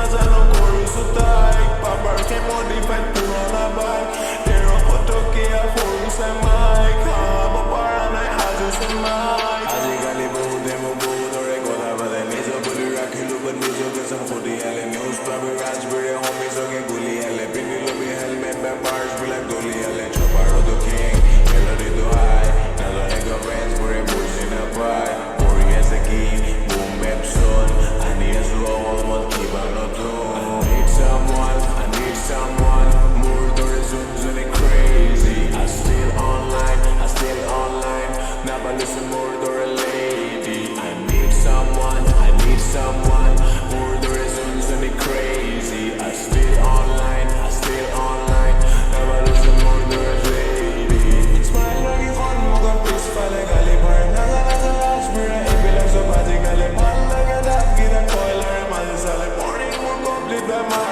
নাজানো কৰিছো তাইক পাপাৰকে মডিফাইড পুৰণা বাইক তেৰ ফটকীয়া সৰুছে মাইক খাব পৰা নাই সাজিছে মাইক আজিকালি বহুতে মোক বহুতৰে কথা পাতে নিজৰ বুলি ৰাখিলো বাট নিজকে যেন সুধিয়ালে নিউজ পাবি ৰাজবিৰে সমিজকে গুলিয়ালে পিন্ধি লবি হেলমেট বা পাৰ্চবিলাক দলিয়ালে চপাৰতো কিং মেলডিটো হাই নাজানে গভেঞ্চবোৰে বুজি নাপায় কৰি আছে কি বুম বেপছন আনি আছো অসমত কিবা নতুন I need someone মোৰ দৰে যোনজনে crazy I still online নাপালিছে মোৰ দৰে lady I need someone মোৰ দৰে যোনজনে crazy I still online নাপালিছে মোৰ দৰে lady smile লাগি সন্মুখত পিছফালে গালি পাৰে নাজানে ৰাজবিৰে এইবিলাক চব আজিকালি ভাল লাগে দাঁতকেইটা কয়লাৰে মাজে চালে morning মোৰ complete বেমাৰ